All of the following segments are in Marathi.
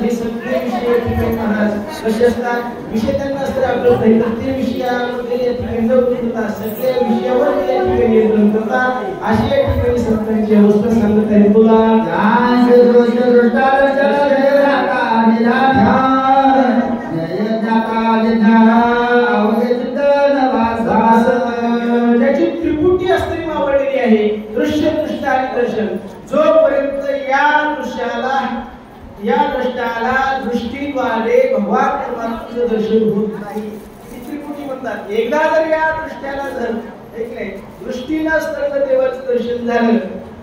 हे सगळे विषय या ठिकाणी महाराज कसे असतात, विषय त्यांना असतात आपलं नाही तर ते विषयामध्ये या ठिकाणी न बोलता सगळ्या विषयावर या ठिकाणी नियंत्रण करतात. अशी या ठिकाणी संतांची अवस्था सांगत आहे. तुला ज्याची त्रिपुटी अस्त्री मावळलेली आहे, दृश्य दृष्ट आणि दर्शन, जोपर्यंत या दृष्टाला दृष्टीद्वारे भगवान परमात्म्याचं दर्शन होत नाही ती त्रिपुटी म्हणतात. एकदा जर या दृष्ट्याला दृष्टीनं सर्व देवाचं दर्शन झालं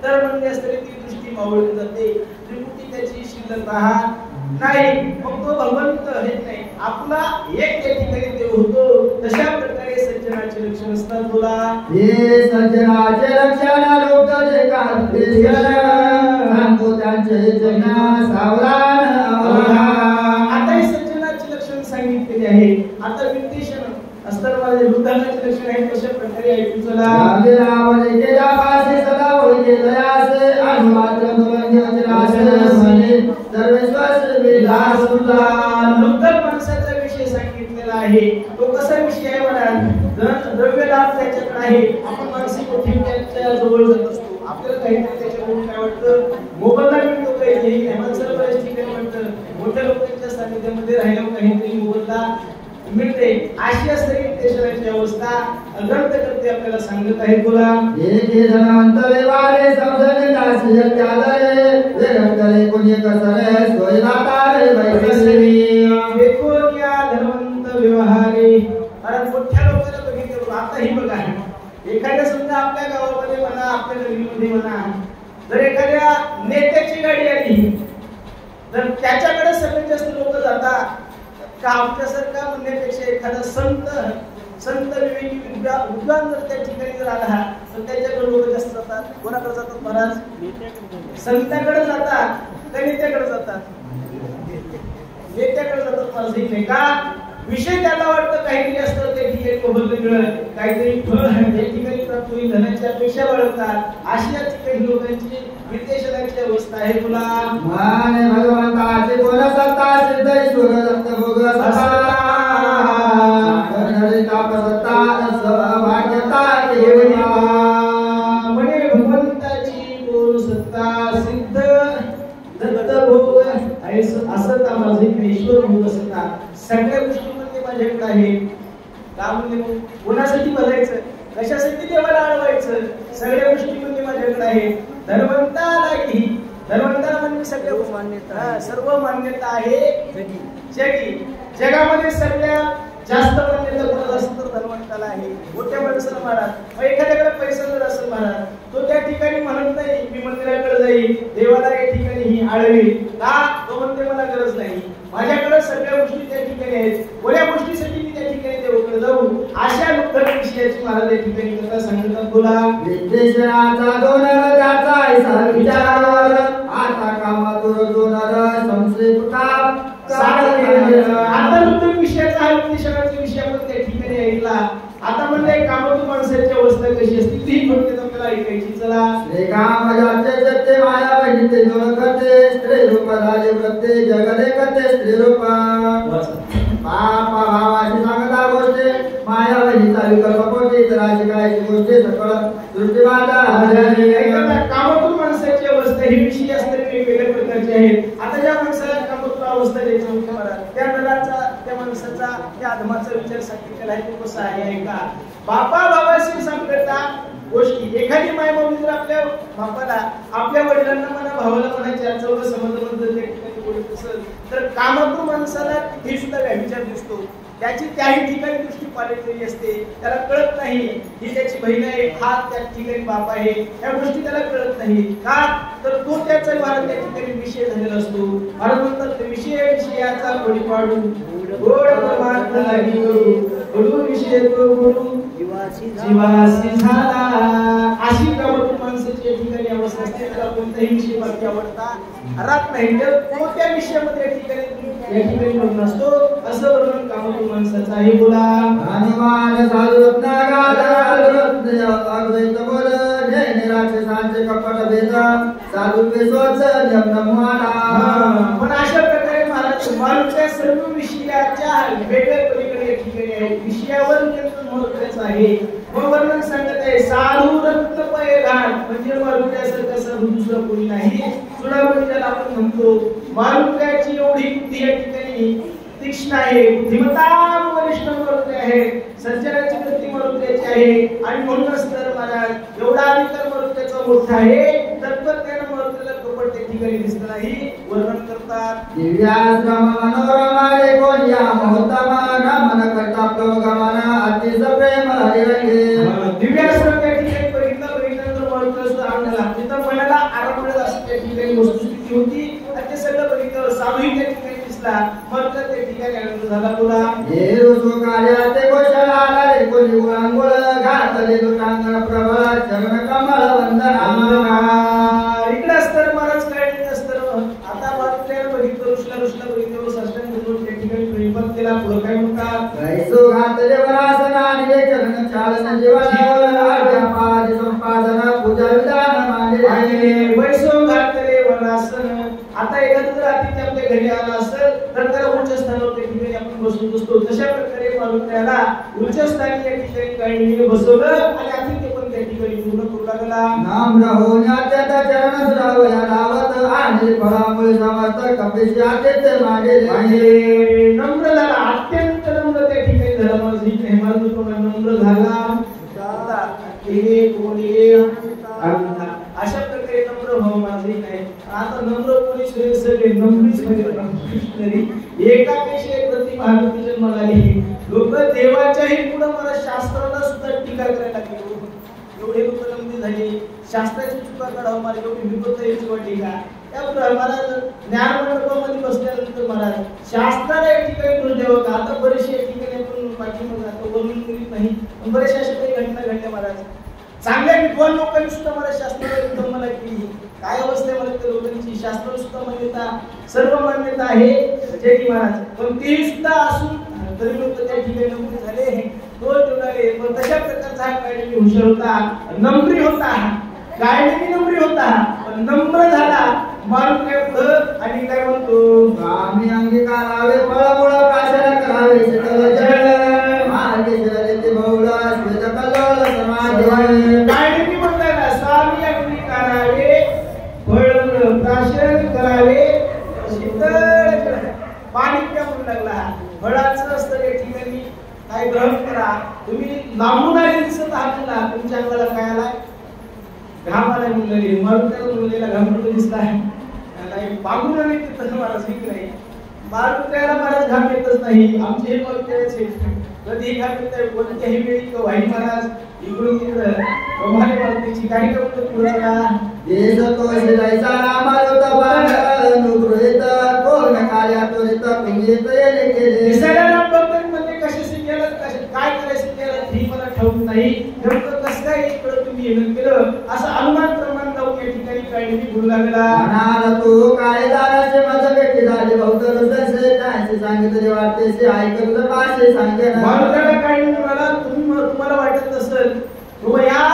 तर म्हणजे असते ती दृष्टी मावळली जाते, त्रिपुटी त्याची शिल्लक राहत नाही. मग तो भगवंत हे नाही आपला एक त्या ठिकाणी देव होतो. तशा प्रकारे सज्जनाचे लक्षण असतात. तुला हे सज्जनाचे लक्षण लोक जे काढते सांगतो त्यांचे जगना सावधान. आता हे सज्जनाचे लक्षण सांगितलेले आहे. आता विशेषण असतात माझे वृद्धांचे लक्षण आहे. कशा प्रकारे ऐकू चला. माणसाचा विषय सांगितलेला आहे. तो कसा विषय आहे म्हणा, द्रव्य लाभ त्याच्याकडे आहे. आपण मानसिक त्याच्या जवळ जात असतो, आपल्याला काहीतरी त्याच्याकडून काय वाटतं, मोबदला मिळतो काही माणसाला बऱ्याच ठिकाणी वाटतं मोठ्या लोकांच्या सानिध्यामध्ये राहिल्यावर काहीतरी मोबदला मिळते. अशी असते देशाची अवस्था ग्रंथ करते आपल्याला सांगत आहे. तुला एक धनवंत व्यवहारे समजणे दासी त्यालय वेगळे कोणी कसरे सोयदाता रे बैसरी एकूण या धनवंत व्यवहारे. कारण मोठ्या लोकांना बघितलं आता ही बघा, एखाद्या समजा आपल्या गावामध्ये म्हणा, आपल्या गल्लीमध्ये म्हणा, जर एखाद्या नेत्याची गाडी आली तर त्याच्याकडे सगळ्यात जास्त लोक जातात का आमच्यासारखा म्हणण्यापेक्षा एखादा संत विवेकी विद्वान जर त्या ठिकाणी जर आला तर त्याच्याकडे लोक जास्त जातात. कोणाकडे जातात महाराज? संतांकडे जातात का नेत्याकडे जातात? नेत्याकडे जातात महाराज. नाही का विषय त्याला वाटतं काहीतरी असतं त्या ठिकाणी मोबदला मिळत, काहीतरी फळ त्या ठिकाणी प्राप्त होईल, धनाची अपेक्षा बाळगतात. अशी या ठिकाणी लोकांची विदेशाची अवस्था आहे. तुला मान भगवंताचे बोल सत्ता सिद्ध ईश्वर दत्त भोग सत्ता हरी ताप सत्ता सौभाग्यता केवळ म्हणे भगवंताची बोल सत्ता सिद्ध दत्त भोग असं का माझे ईश्वर भोग सत्ता सगळ्या गोष्टींमध्ये माझ्याकडे आहे. का म्हणजे कोणासाठी बघायचं, कशासाठी देवाला अडवायचं, सगळ्या गोष्टींमध्ये माझ्याकडे आहे. धन्वंतालाही धन्वंताला म्हणजे सगळ्या मान्यता, सर्व मान्यता आहे जगी. जगामध्ये सगळ्यात जास्त मान्यता कोणाला असेल तर धन्वंताला आहे. मोठ्या माणसाला महाराज एखाद्याकडे पैसा जर असेल महाराज तो त्या ठिकाणी म्हणत नाही मी मंदिराकडे जाईल, देवाला या ठिकाणी ही आळवी का, तो म्हणते मला गरज नाही, माझ्याकडे सगळ्या गोष्टी त्या ठिकाणी आहेत, कोण्या गोष्टीसाठी मी त्या ठिकाणी देवाकडे जाऊ. अशा लुप्त विषयाची महाराज या ठिकाणी कथा सांगतात. बोला विद्वेषणाचा दोनर त्याचा ऐसा विचार आता कामातुर दोनर संशय प्रताप आता लुप्त विषयाचा हा विद्वेषणाचा विषय आपण त्या ठिकाणी ऐकला. आता म्हणजे कामातून माणसाची अवस्था कशी असते ती फक्त आपल्याला ऐकायची. चला श्री काम जाते जगते माया बहिणीचे दोन करते स्त्री रूप झाले प्रत्येक जगले करते स्त्री रूप बापा भावाची सांगता गोष्टी माया बहिणीचा विकल्प कोणती इतराची कायची गोष्टी सकळ दृष्टी माता कामातून माणसाची अवस्था ही विषय असते वेगवेगळ्या प्रकारचे आहेत. आता ज्या माणसाला कामातून अवस्था द्यायची होती मला त्या नराचा त्या माणसाचा त्या आत्माचा विचार सांगितलेला आहे तो कसा आहे का बापा भावाशी सांगता गोष्टी. एखादी माय मम्मी जर आपल्या बापाला आपल्या वडिलांना म्हणा भावाला म्हणा चार चौघ समजलं बोलत असेल तर कामातून माणसाला हे सुद्धा विचार दिसतो. त्याची त्याही ठिकाणी दृष्टी पालटलेली असते, त्याला कळत नाही ही त्याची बहीण आहे, हा त्या ठिकाणी बाप आहे, या गोष्टी त्याला कळत नाही का तर तो त्याचा भारत त्या ठिकाणी विषय झालेला असतो. भारत म्हणतात विषयाचा कोणी पाडू गोड परमार्थ लागी करू विषय तो बोलू जीवासी झाला. अशी कामातून माणसाची या ठिकाणी अवस्था असते. त्याला कोणताही विषय बाकी आवडता राहत नाही तर तो त्या विषयामध्ये या ठिकाणी म्हणून असतो. असं वर्णन कामातून माणसाचं आहे. बोला हनुमान साधू अद्वैत बोल जय कपट भेद साधू पे स्वच्छ जप नमोना. पण अशा प्रकारे सर्व विषयाच्या वेगळ्या पलीकडे या ठिकाणी आहे. विषयावर त्यांचं महत्वाचं आहे. मग वर्णन सांगत आहे साधू रत्न पय घाट म्हणजे मारुत्यासारखं साधू दुसरं कोणी नाही. चुडामणी ज्याला आपण म्हणतो मारुत्याची एवढी बुद्धी या ठिकाणी तीक्ष्ण आहे. बुद्धिमत्ता वरिष्ठ मारुती आहे. सज्जनाची वृत्ती मारुत्याची आहे. आणि म्हणूनच तर महाराज एवढा अधिकार मारुत्याचा मोठा आहे. तत्वज्ञान मारुतीला कपट त्या ठिकाणी दिसत नाही. वर्णन करतात दिव्याश्रम मनोरमा रे कोण्या मोहतमा नमन करता प्रोगमना अतिस प्रेम हरिरंगे. दिव्याश्रम त्या ठिकाणी बघितल्यानंतर मारुतीला सुद्धा आनंद लागला. तिथं मनाला आराम मिळत असं त्या ठिकाणी वस्तुस्थिती होती. आणि ते सगळं बघितल्यावर साधूही त्या ठिकाणी दिसला. मारुतीला त्या ठिकाणी आनंद झाला. बोला हे रुसु कार्याते गोशाला आले कोणी गुळांगुळ घातले दुटांगण प्रबळ चरण कमळ वंदना. इकडे असतं महाराज काय नसतं. आता मारुतीला बघितलं रुसला बघितलं साष्टांग धरून त्या ठिकाणी प्रेमपद केला. पुढं काय म्हणतात कैसो घातले वरासन आणि चरण चालन जीवन आज्ञा पाद संपादन पूजा विधान मांडले. वैसो घातले वरासन. आता एखादं जर अतिथी आपल्या घरी आला असेल तर त्याला उच्च स्थानावर त्या ठिकाणी आपण बसून बसतो. तशा प्रकारे मारुतीला उच्च स्थानी या ठिकाणी काही बसवलं आणि अतिथी पण त्या ठिकाणी पूर्ण करू लागला. नाम रहोन्या त्याचा चरण सुरावया लावत आणि फळामुळे समस्त कपिशी आदित्य मांडले. नम्र झाला. अत्यंत नम्र त्या ठिकाणी झाला. माझी हेमाल नम्र झाला. अशा प्रकारे नम्र भाव माझे नाही. आता नम्र कोणी सगळे नम्रीच म्हणजे एकापेक्षा एक प्रतिभा जन्माला आली. लोक देवाच्याही पुढे मला शास्त्राला सुद्धा टीका करायला लागले. एवढे लोक नम्री झाले. शास्त्राची चुका काढावं मला एवढी विपत यायची वाटली का. त्यामुळे मला ज्ञान मंडपामध्ये बसल्यानंतर मला शास्त्राला एक ठिकाणी दोष द्यावं का. आता बरेचसे या ठिकाणी आपण पाठीमध्ये जातो वर्णन करीत नाही. पण बरेचशा अशा काही घटना घडल्या महाराज. चांगल्या विद्वान लोकांनी सुद्धा मला शास्त्राला मला केली. काय अवस्था मला त्या लोकांची शास्त्राला सुद्धा मान्यता सर्व मान्यता आहे जय की महाराज. पण तेही सुद्धा असून तरी लोक त्या ठिकाणी नम्र झाले. तो ठेवणारे पण तशा प्रकारचा हा कायदे हुशार होता. नम्री होता. कायदे नम्री होता पण नम्र झाला. मारून काय पुढं आणि काय म्हणतो आम्ही अंगीकारावे फळमुळ काशाला करावे सकल जळ मार्गे जळे ते बहुळा श्वेत कल्लोळ समाज. कायदे म्हणताना स्वामी अंगीकारावे फळमुळ प्राशन करावे शीतळ पाणी प्या म्हणू लागला. फळाचं असतं या ठिकाणी काय ग्रहण करा. तुम्ही लांबून आले दिसत आहात ना तुमच्या अंगाला काय आलाय घाम आलाय म्हणलेली. मारुतीला मुलीला घाम कुठे दिसलाय नाही. बागून आले तसं महाराज ठीक नाही. मारुतीला महाराज घाम येतच नाही. आमचे हे मारुतीचे कधी घाम येत आहे कोणत्याही वेळी वाई महाराज इकडून तिकडं प्रभावी मारुतीची काही कवत पुढचा देश तो शिरायचा मारुत बाण नुगृहित कोण कार्या त्वरित पिंगित येले केले. दिसायला रामभक्त म्हणजे कशाशी केलं काय करायचं केलं हे मला ठाऊक नाही. नेमकं कसं काय इकडं तुम्ही येणं केलं असं अनुमान प्रमाण लावून या ठिकाणी काही बोलू लागला. म्हणाला तू काय दाराचे माझं व्यक्ती झाले बहुत रुद्रसे काय सांगितले वाटतेसे ऐकत पासे सांगे मारुतीला काही म्हणाला तुम्हाला वाटत असेल बाबा या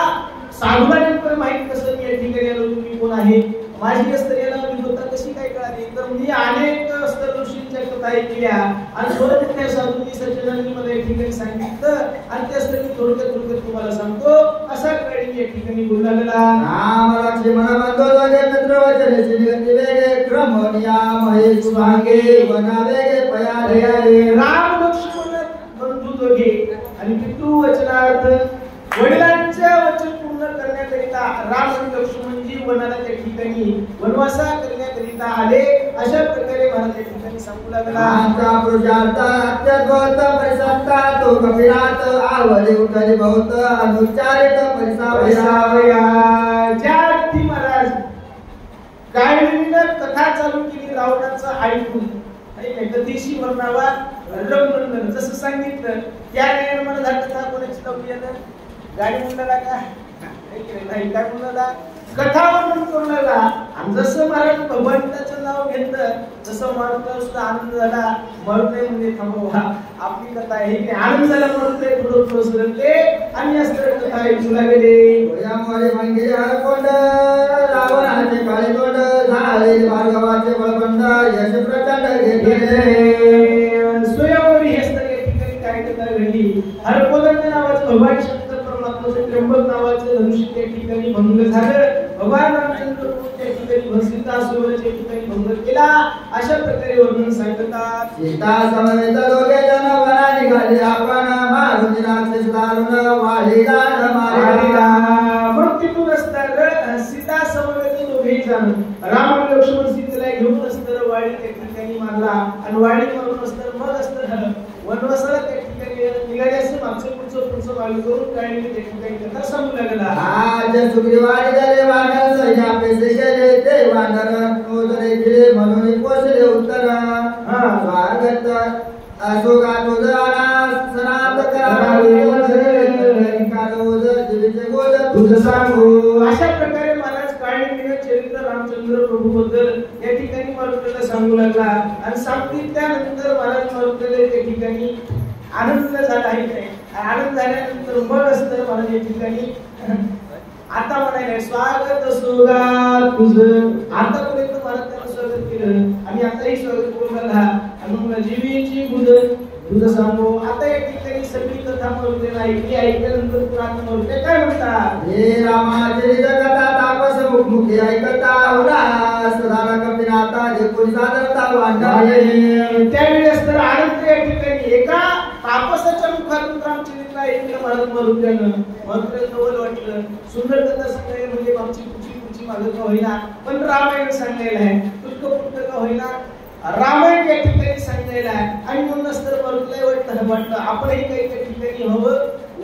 साधूला नेमकं माहित कसं मी या ठिकाणी आलो तुम्ही कोण आहे. माझी स्त्रीला विद्वत्ता कशी काय कळाली. तर मी अनेक स्तर ऋषींच्या कथा केल्या आणि थोडक्यात त्या साधूंनी सज्जनांनी मला या ठिकाणी सांगितलं आणि त्या स्त्री थोडक्यात तुम्हाला सांगतो असा काळी मी या ठिकाणी बोलू लागला. राम लक्ष्मण बंधू दोघे मित्र वचने श्रीगती वेगे क्रमोनिया महेश भागे वना वेगे पयाले. राम लक्ष्मण बंधू दोघे आणि पितृ वचनार्थ वडिलांच्या वचन पूर्ण करण्याकरिता राम आणि लक्ष्मणजी वनाला त्या ठिकाणी वनवासा करण्याकरिता आले. अशा प्रकारे महाराज त्या ठिकाणी सांगू लागला. आमचा पुरुषार्थ अत्यद्भुत परिसत्ता तो कपिरात आवडे उठले बहुत अनुच्चारित परिसावया. ज्या व्यक्ती महाराज कायदीनं कथा चालू केली रावणाचं ऐकून नाही कथेशी वर्णावा रंगनंदन जसं सांगितलं त्या निर्माण झालं कथा कोणाची लावली आहे गाडी म्हणला का नाही काय म्हणला कथा वर्णन करून लागला. आणि जसं महाराज भगवंताचं नाव घेतलं तसं मारुतीला सुद्धा आनंद झाला. मारुती म्हणजे थांबवा आपली कथा आहे की आनंद झाला. मारुती थोडं सरकले आणि असं कथा ऐकू लागले. यामुळे मंगे हरकोंड रावणाचे काळे तोंड झाले भार्गवाचे बळबंड यश प्रचंड घेतले. हरकोदंड नावाचं भगवान शंकर परमात्माचं त्र्यंबक नावाचं धनुष्य त्या ठिकाणी भंग झालं. भगवान रामचंद्र त्या ठिकाणी भस्मिकासुराच्या ठिकाणी भंग केला. अशा प्रकारे वर्णन सांगतात. सीता समवेत दोघे जण वना निघाले आपण मारून राक्षस दारुण वाढीला मारिला. मग तिथून असताना सीता समवेत दोघे जण राम आणि लक्ष्मण सीतेला घेऊन असताना वाडी त्या ठिकाणी मारला आणि वाडी मारून असताना मग असताना वनवासाला त्या ठिकाणी निघाले. असे मागचं पुढचं मागे करून काही त्या ठिकाणी कथा सांगू लागला. आज सुग्रीवाडी झाले वानर सैन्या पैसे गेले ते वानर नोंदले गेले म्हणून पोचले उत्तर. स्वागत अशोका तुझ आना सनात करावे तुझ सांगू. अशा प्रकारे महाराज काळी चरित्र रामचंद्र प्रभू बद्दल या ठिकाणी मारुतीला सांगू लागला. आणि सांगतील त्यानंतर महाराज मारुतीला त्या ठिकाणी आनंद झाला आहे. काय आनंद झाल्यानंतर मग असतं महाराज या ठिकाणी आता म्हणायला स्वागत सुगा तुझं. आतापर्यंत महाराज त्याला स्वागत केलं आणि आताही स्वागत करून आला. आणि मग जीवीची बुध तुझं सांगू. आता या ठिकाणी सगळी कथा मारुतीला ऐकली. ऐकल्यानंतर पुराण मारुती काय म्हणतात. हे रामाची कथा तापस मुखमुखी ऐकता होला सदाला कपिनाथा जे कोणी सादरता वांडाले. त्यावेळेस तर आनंद या ठिकाणी एका तापसाच्या मुखातून रामचरित्र ऐकलं महाराज मारुतीनं. मारुतीला नवल वाटलं. सुंदर कथा सांगायला म्हणजे आमची पुढची मागं का होईना पण रामायण सांगायला आहे. तुटकं का होईना रामायण या ठिकाणी सांगायला आहे. आणि म्हणूनच तर मारुतीला वाटलं आपणही काही त्या ठिकाणी हवं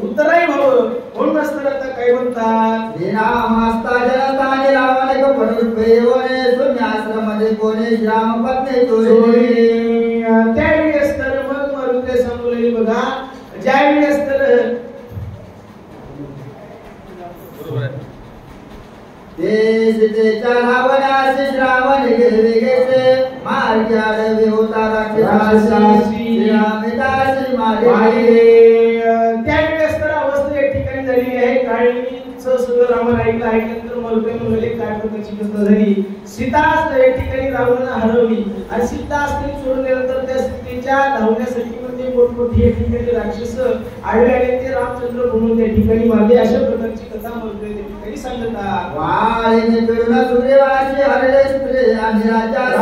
उत्तराही हवं. म्हणून असतं आता काय म्हणतात. हे राम असता जनताने रावणे कपडे शून्याश्रमध्ये कोणी श्राम पत्नी चोरी. त्यावेळेस तर मग मारुती सांगू लागली बघा. ज्यावेळेस तर सीतेच्या रावणाशी श्रावण गेले गेले मार्गी आडवे होता राक्षसाशी रामिताशी मारे. त्यावेळेस तर अवस्था या ठिकाणी झाली आहे. काळीचं सगळं रामाला ऐकल्यानंतर मारुती म्हणाले काय प्रकारची कथा झाली. सीता या ठिकाणी रावणाला हरवली आणि सीता स्त्री सोडल्यानंतर त्या सीतेच्या धावण्यासाठी म्हणजे मोठमोठी या ठिकाणी राक्षस आडवे आले. ते रामचंद्र म्हणून त्या ठिकाणी मारले. अशा प्रकारची कथा मारुती त्या ठिकाणी सांगतात. वाळीने पिळून सुग्रीवाशी हरले सुरे आणि राजासी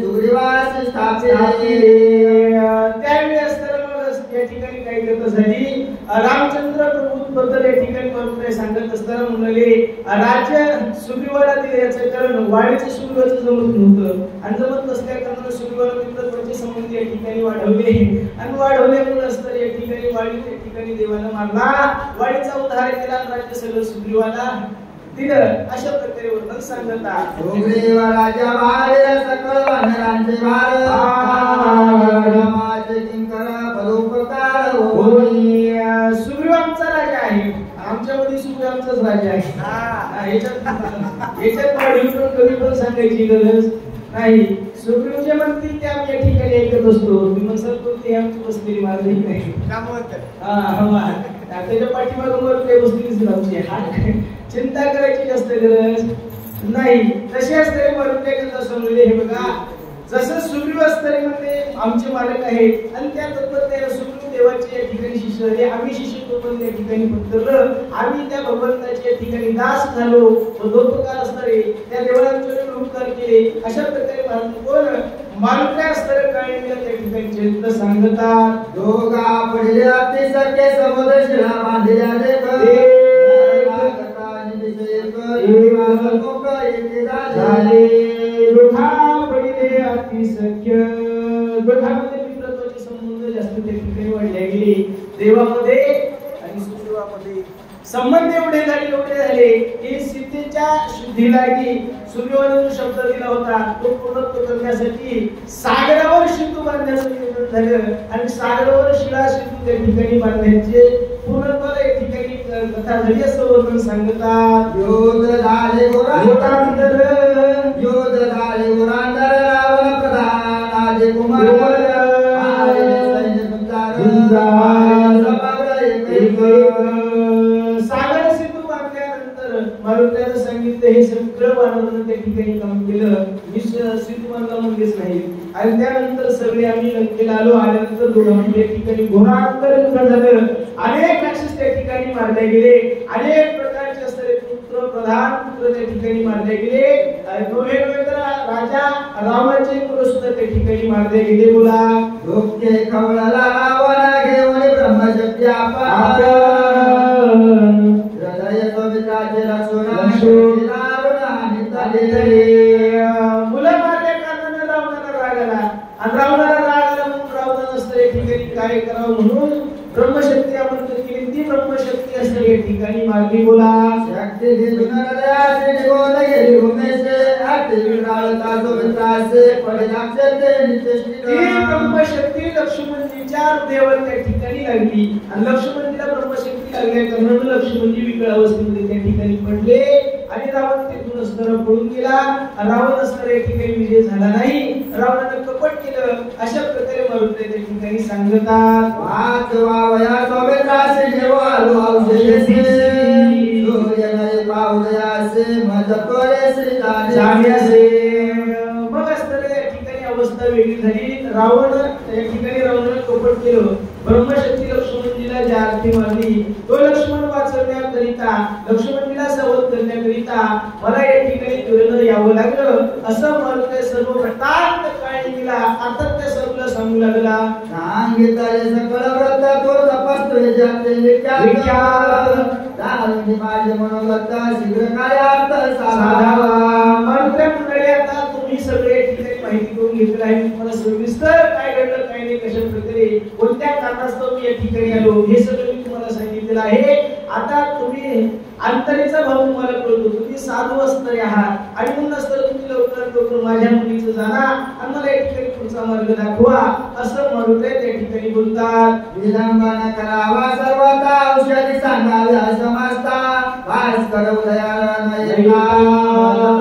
सुग्रीवासी स्थापिले. त्यावेळेस तर मग या ठिकाणी काय कथा झाली. रामचंद्र प्रभू बद्दल या ठिकाणी मारुती सांगत असताना म्हणाले राज्य सुग्रीवाला दिले. याचं कारण वाडीचं सुग्रीवाचं जमत नव्हतं आणि जमत नसल्या कारणाने सुग्रीवाला मित्रत्वाचे संबंध या ठिकाणी वाढवले आणि वाढवल्यामुळे असतं या ठिकाणी वाडी त्या ठिकाणी देवाला मारला. वाडीचा उद्धार केला. राज्य सगळं सुग्रीवाला दिलं. अशा प्रकारे वर्णन सांगतात. सुग्रीव राजा भारे सकळ वानरांचे भार रामाचे किंकर परोपकार होई. सुग्रीव आमचा राजा आहे. आमच्यामध्ये सुग्रीव आमचाच राजा आहे. याच्यात वाढीव पण कमी पण सांगायची गरज नाही. सुग्रीव जे म्हणतील ते आम्ही या ठिकाणी ऐकत असतो. विमर्शन करते आमची बसलेली मार्ग नाही. त्याच्या पाठीमागून काही बसलेलीच आमची. चिंता करायची जास्त गरज नाही. तशी असते मारुती कथा सांगलेली हे बघा. जसं सुग्रीव असतरी मध्ये आमचे मालक आहेत आणि त्या तत्परतेने सुग्रीव देवाचे या ठिकाणी शिष्य झाले. आम्ही शिष्यत्व पण त्या ठिकाणी पत्करलं. आम्ही त्या भगवंताच्या ठिकाणी दास झालो. पदोपकार असणारे त्या देवांचे उपकार केले. अशा प्रकारे कोण मालका असणारे काळीला त्या ठिकाणी चरित्र सांगतात. दोघा पडले अति सख्य समुद्र शिळा बांधल्या दोघांमध्ये मित्रत्वाचे संबंध जास्त त्या ठिकाणी वाढले गेले. देवामध्ये आणि सुग्रीवामध्ये संबंध एवढे झाले की सीतेच्या शुद्धीलागी सुग्रीवाने जो शब्द दिला होता तो पूर्णत्व करण्यासाठी सागरावर सेतू बांधण्याचं नियोजन झालं आणि सागरावर शिळा सेतू त्या ठिकाणी बांधण्याचे पूर्णत्वाला या ठिकाणी कथा झाली असं वर्णन सांगतात. योध झाले गोरांतर रावण प्रधान आजे कुमार सागर सेतू बांधल्यानंतर मारुतीने सांगितलं हे सगळं वानरांनी त्या ठिकाणी काम केलं. मी सेतू बांधला म्हणजेच नाही. आणि त्यानंतर सगळे आम्ही लंकेला आल्यानंतर दोघांच्या ठिकाणी घोरांतर युद्ध झालं. अनेक राक्षस त्या ठिकाणी मारले गेले. अनेक प्रकारचे असणारे पुत्र प्रधान पुत्र त्या ठिकाणी मारले गेले. नोहे राजा रावणाचे मुलं सुद्धा त्या ठिकाणी मारले गेले. बोला डोके खवळला रावणा घेऊन ब्रह्मशक्ती आपण हृदय पवित्राचे लक्षण मुलं मारल्या कारणाने रावणाला राग आला. आणि रावणाला राग आला म्हणून रावण असतं या ठिकाणी काय करावं म्हणून ब्रह्मशक्ती आपण केली. ती ब्रह्मशक्ती असते या ठिकाणी मारली. बोला शक्ती घेऊन हृदयाचे निघून गेली उमेशे आते विराळता सोबत्रासे पडे लागते नित्यष्टी. ती ब्रह्मशक्ती लक्ष्मणजीच्या देवर त्या ठिकाणी लागली. आणि लक्ष्मणजीला ब्रह्मशक्ती लागल्या कारणाने लक्ष्मणजी विकळ अवस्थेमध्ये त्या ठिकाणी पडले. आणि रावण तिथून असताना पळून गेला. रावण असताना या ठिकाणी विजय झाला नाही. रावणाने कपट केलं. अशा प्रकारे मारुती त्या ठिकाणी सांगतात. वाचवावया सोबत्रासे जेवालो औषधेसे सूर्यनय पावदयासे मजकोरे श्रीदानेसे. मग असताना या ठिकाणी अवस्था वेगळी झाली. रावण या ठिकाणी रावणाने कपट केलं. ब्रह्मशक्ती लक्ष्मणजीला ज्या अर्थी मारली तो लक्ष्मण वाचवण्याकरिता लक्ष्मणजीला सावध करण्याकरिता मला या ठिकाणी तुरंत यावं लागलं असं म्हणून सर्व व्रतांत काळी गेला. आता त्या सर्वला सांगू लागला. सांगितले सकळ व्रत तो तपस्तोय जाते विचार दारुणी माझे मनोगत शीघ्र कार्यार्थ साधावा. मंत्र मंडळी आता तुम्ही सगळे ठिकाणी माहिती करून घेतलं आहे. तुम्हाला सविस्तर काय घडलं काय नाही कशा प्रकारे कोणत्या कारणास्तव मी या ठिकाणी आलो हे सगळं मी तुम्हाला सांगितलेलं आहे. आता तुम्ही अंतरेचा भाव तुम्हाला कळतो. तुम्ही साधू असणारे आहात आणि म्हणून असताना तुम्ही लवकरात लवकर माझ्या मुलीचं जाणा आणि मला या ठिकाणी पुढचा मार्ग दाखवा असं म्हणून त्या ठिकाणी बोलतात. विलंबन करावा सर्वता औषधी सांगाव्या समजता वास करवया नयना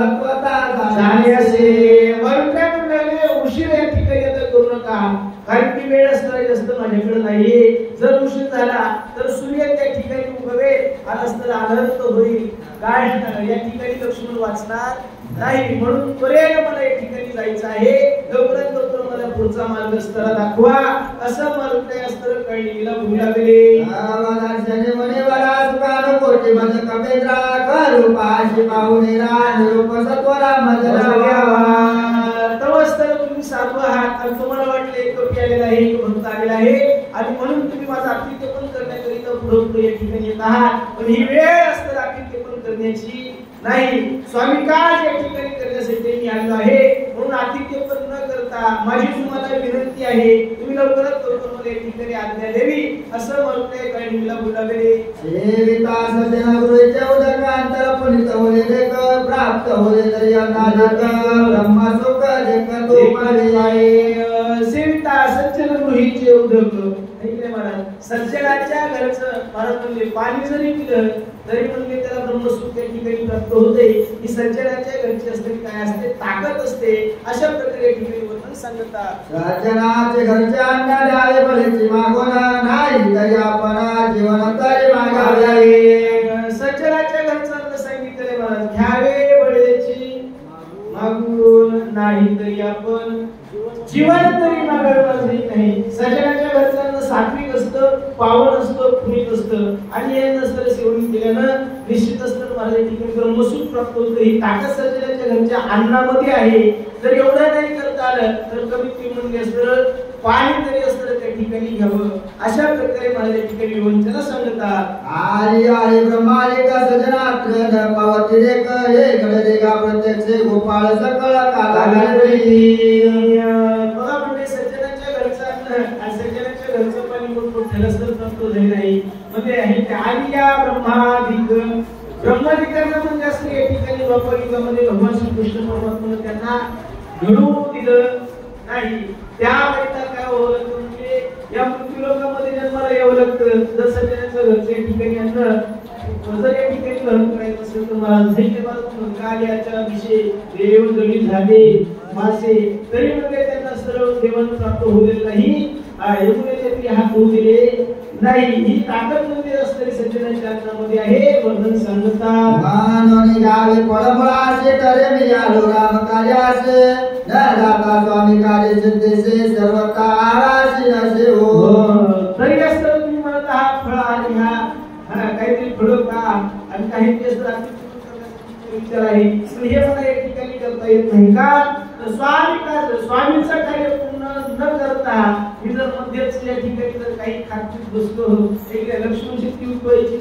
तत्वता जाणे असे. म्हणून काय म्हणाले उशीर या ठिकाणी आता करू नका. कारण की वेळ असणार जास्त माझ्याकडे नाहीये. जर उशीर झाला तर सूर्य त्या ठिकाणी उगवेल आणि असताना अनंत होईल. काय या ठिकाणी लक्ष्मण वाचणार नाही. म्हणून त्वरेने मला या ठिकाणी जायचं आहे. लवकरात लवकर मला पुढचा मार्ग असताना दाखवा असं मारुती असताना कळणीला बोलू लागले. आवाजाने म्हणे वरा सुकान कोटी मज कपेंद्रा करूपाशी पाहुणेरा निरूप सत्वरा मजला. तवस्तर तुम्ही साधू आहात आणि तुम्हाला वाटले एक कपी आलेला आहे एक भक्त आलेला आहे आणि म्हणून तुम्ही माझं आतिथ्य पण करण्याकरिता पुढे या ठिकाणी येत आहात. पण ही वेळ असताना आतिथ्य पण करण्याची नाही. स्वामी काज या ठिकाणी करण्यासाठी मी आलो आहे. म्हणून आतिथ्य पण न करता माझी तुम्हाला विनंती आहे तुम्ही लवकरात लवकर मला या ठिकाणी आज्ञा द्यावी असं म्हणते कळणीला बोलावले. सेविता सजना गुरुच्या उदकांतर पुनित होले देख प्राप्त होले तरी अनादक ब्रह्मा सुख देख तो पाळे. सेविता सज्जन गृहीचे उदक ऐकले महाराज. सज्जनाच्या घरचं महाराज म्हणले पाणी जरी पिलं तरी म्हणले त्याला ब्रह्मसुख त्या ठिकाणी प्राप्त होते. ही सज्जनाच्या घरची असते काय असते ताकद असते. अशा प्रकारे ठिकाणी वर्णन सांगतात. सज्जनाचे घरचे अन्न द्यावे बळीची मागून नाही तरी आपण जीवन तरी मागावे. सज्जनाच्या घरचं अन्न सांगितले महाराज घ्यावे बळीची मागून नाही तरी आपण जीवन तरी मागावे नाही. सज्जनाच्या घरचं अन्न सात्विक असतं पावन असतं पुनीत असतं आणि हे नसतं सेवन केल्यानं निश्चित असतं माझ्या ठिकाणी ब्रह्मसुख प्राप्त होतं. ही ताकद सज्जनाच्या घरच्या अन्नामध्ये आहे. जर एवढं नाही करता आलं तर कमीत कमी म्हणजे असतं पाणी तरी असतं त्या ठिकाणी घ्यावं. अशा प्रकारे माझ्या ठिकाणी वंचना सांगतात. आली आहे ब्रह्मालिका सजनात्र पावती रेख हे गडरेगा प्रत्यक्ष गोपाळ सकळ कालागरी. बघा म्हणजे सज्जनाच्या घरचं अन्न सज्जनाच्या घरचं पाणी मोठं असतं प्राप्त झाले नाही. म्हणजे आली या ब्रह्माधिक ब्रह्माधिकांना म्हणजे असं या ठिकाणी द्वापरयुगामध्ये भगवान श्रीकृष्ण परमात्म्याने त्यांना घडवून दिलं नाही. त्याकरिता काय होऊ लागतं म्हणजे या पृथ्वीलोकामध्ये जन्माला यावं लागतं. जर सज्जनाच्या घरच्या ठिकाणी अन्न जर या ठिकाणी ग्रहण करायचं असेल तर मला कार्याच्या विषय देव जळी झाले मासे तरी म्हणजे त्यांना सर्व देवांना प्राप्त होऊ नाही. यमुनेच्या हात होऊ दिले नाही. ही ताकद म्हणजे असणारी सज्जनाच्या अन्नामध्ये आहे. वर्णन सांगतात. मानवनी गावे पळपळाचे तरे मी आलो राम कार्यासे न जाता स्वामी कार्य सिद्धेसे सर्वता आराशी नसे हो. तरी असतं तुम्ही म्हणत आहात फळ आणि काहीतरी फळं का आणि काही विचार आहे पण हे मला एक ठिकाणी करता येत नाही का. स्वामीचं कार्य पूर्ण न करता मी जर मध्येच या ठिकाणी जर काही खातीत बसलो लक्ष्मण शक्ती उठवायची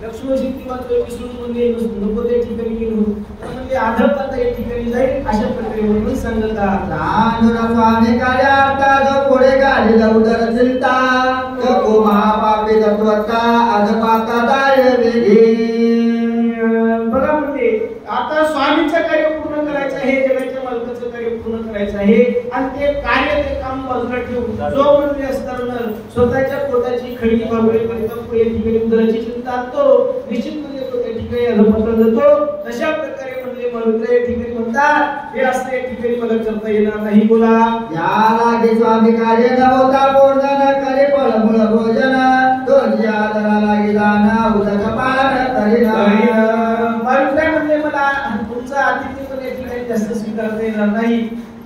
लक्ष्मण शक्ती वाचवायची सोडून म्हणजे नको त्या ठिकाणी गेलो तर म्हणजे आधळपाता या ठिकाणी जाईल अशा प्रकारे म्हणून सांगत आहात. स्वामी कार्यार्था जो पुढे गाडी उदर चिंता तो महापापी तत्वता अधपाता दाय वेगी. बघा म्हणजे आता स्वामीचं कार्य पूर्ण करायचं आहे जगाच्या मालकाचं कार्य पूर्ण करायचं आहे आणि ते कार्य ते काम बाजूला ठेवून जो म्हणजे असताना स्वतःच्या पोटाची खळी भागवली करता या ठिकाणी उदराची चिंता आणतो निश्चित म्हणजे तो त्या ठिकाणी अधपत्र जातो. तशा प्रकारे म्हणजे मालक या ठिकाणी म्हणतात हे असं या ठिकाणी मला करता येणार नाही. बोला या लागे स्वामी कार्य न होता पूर्ण न करे फळमूळ भोजन तो ज्याला लागे दाना उदक पान करीना. म्हणजे मला तुमचा अतिथी पण या ठिकाणी जास्त स्वीकारता येणार नाही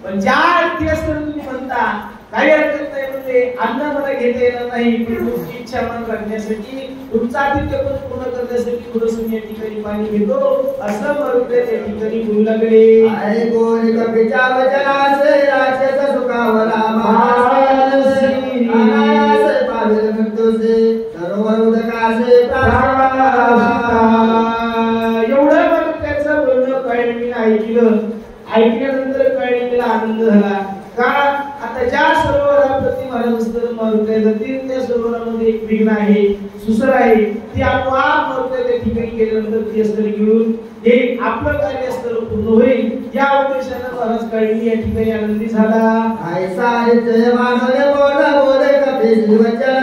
पण ज्या इतिहास तुम्ही म्हणता काही हरकत नाही म्हणजे अन्न मला घेता येणार नाही पण तुमची इच्छा मन करण्यासाठी तुमचा आतिथ्य पण पूर्ण करण्यासाठी थोडस मी या ठिकाणी पाणी घेतो असं मरुदे त्या ठिकाणी बोलू लागले. अरे कोणी कपीच्या वचनाचे राक्षस सुखावला मानसी अनायास पावेल मृत्यूचे सरोवर उदकाचे एवढं मला त्याचं बोलणं कळणीने ऐकल्यानंतर कळणीला आनंद झाला का आता ज्या सरोवराप्रती महाराज मारुती जातील त्या सरोवरामध्ये एक विघ्न आहे सुसर आहे ती आपोआप मारुती त्या ठिकाणी गेल्यानंतर ती अस्तर घेऊन हे आपलं कार्य अस्तर पूर्ण होईल या उद्देशाने महाराज कळणी या ठिकाणी आनंदी झाला. ऐसा जय मानवे बोले कपी वचन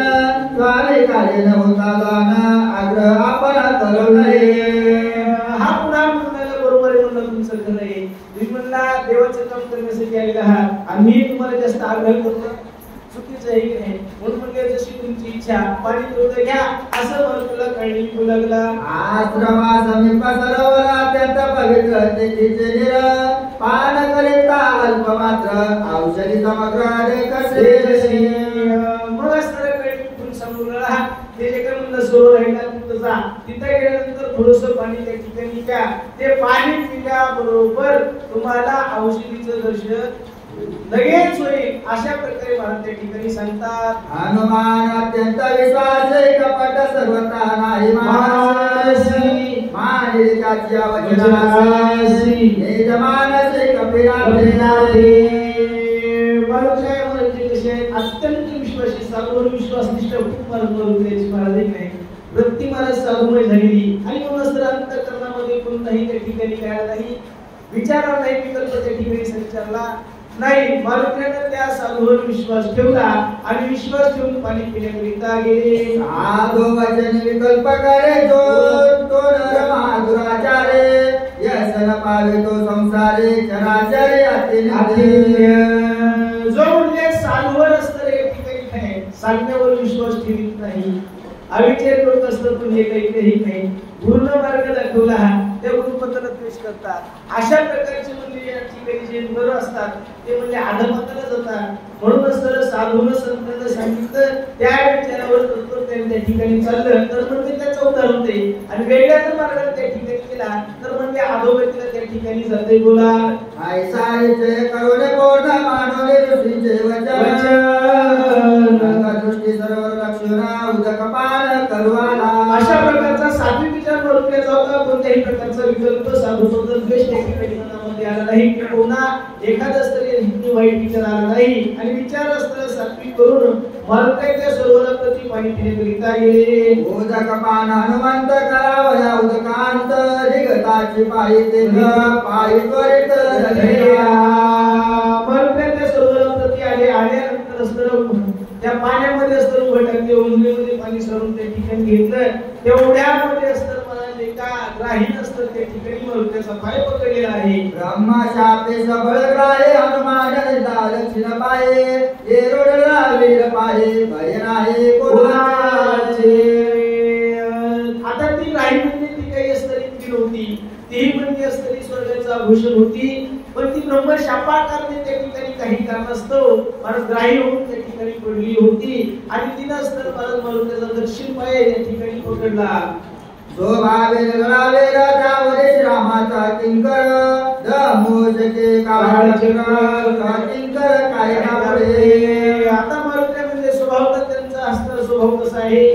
स्वामी कार्य न होता जाना आग्रह आपण करू नये. हा पुन्हा म्हणायला बरोबर आहे म्हणलं तुमचं खरं आहे. तुम्ही म्हणला देवाचं काम करण्यासाठी आलेला आहात आणि मी तुम्हाला जास्त आग्रह करतो चुकीचं आहे की नाही म्हणून म्हणजे जशी तुमची इच्छा पाणी थोडं घ्या असं मला कळणी बोलू लागला. आश्रमा समीप सरोवर अत्यंत पवित्र तेथे निर पान करिता अल्प मात्र औषधी समग्र कसे मग असणारा कळणी तुम्ही समोर आहात ते जे काही म्हणलं सरोवर राहिला तिथं जा तिथं गेल्यानंतर थोडंसं पाणी त्या ठिकाणी घ्या ते पाणी पिल्याबरोबर तुम्हाला औषधीचं दर्शन लगेच होईल अशा प्रकारे महाराज त्या ठिकाणी सांगतात. हनुमान अत्यंत विश्वास कपट सर्वता नाही मानसी मानिकाची वचनासी निज मानसी कपिराचे मनुष्य म्हणजे कसे अत्यंत विश्वासी सर्व विश्वासनिष्ठ खूप महाराज नाही वृत्ती महाराज साधुमय झालेली आणि म्हणूनच तर अंतःकरणामध्ये कोणताही त्या ठिकाणी काय नाही विचारा नाही विकल्प त्या ठिकाणी संचारला नाही. मारुतीने त्या साधूवर विश्वास ठेवला आणि विश्वास ठेवून पाणी पिण्याकरिता गेले. साधू वचन विकल्प करे जो तो नर महादुराचारे यसन पावे तो संसारे चराचरे अतिनित्य. जो म्हणजे साधूवर असतं एक ठिकाणी नाही सांगण्यावर विश्वास ठेवित नाही अविचार करत असतं पण हे काही नाही पूर्ण मार्ग दाखवला त्या गुरुपत्राला द्वेष करतात अशा प्रकारचे म्हणजे या ठिकाणी जे बरं असतात ते म्हणजे आधमताला जातात म्हणूनच तर साधून संतांना सांगितलं त्या विचारावर तत्पर त्यांनी त्या ठिकाणी चाललं तर म्हणजे त्याचा उद्धार होते आणि वेगळ्याच मार्गात त्या ठिकाणी गेला तर म्हणजे अधोगतीला त्या ठिकाणी जाते. बोला ऐसा जय करुणे पूर्ण मानवले ऋषीचे वचन दृष्टी सर्व लक्षणा उदक पान करवाला. अशा प्रकारचा सात्विक विचार बरोबर जाता कोणत्याही प्रकारचा विकल्प साधूचा द्वेष त्या ठिकाणी मनामध्ये आला नाही की पुन्हा एखादा स्तरीय वाईट विचार आला नाही आणि विचार असताना सात्विक करून मारुतीच्या सरोवराप्रती पाणी पिण्याकरिता गेले. उदक पान हनुमंत करावया उदकांत दिगताची पायी ते पायी त्वरित मारुतीच्या सरोवराप्रती आल्यानंतर असताना त्या पाण्यामध्ये असताना उभं टाकले उंजलीमध्ये पाणी सरून त्या ठिकाणी घेतलं तेवढ्यामध्ये असताना म्हणाले का ग्राहीन असतं त्या ठिकाणी मारुतीचा पाय पकडलेला आहे. ब्रह्मा शापे सबळ ग्राहे हनुमान दक्षिण पाये येरोडला वीर पाये भय नाही कोणाचे. आता ती ग्राहीन म्हणजे ती काही असतरी नव्हती तीही म्हणजे असतरी स्वर्गाचं आभूषण होती पण ती ब्रह्मशापाकारने त्या ठिकाणी काही कारणास्तव महाराज ग्राही होऊन त्या ठिकाणी पडली होती आणि तिनं तर महाराज मारुतीचा दक्षिण पाय या ठिकाणी पकडला. जो भावे लढावे राजावरे रामाचा किंकर दमोजके किंकर काय नापडे. आता मारुती म्हणजे स्वभावता त्यांचा असणारा स्वभाव कसा आहे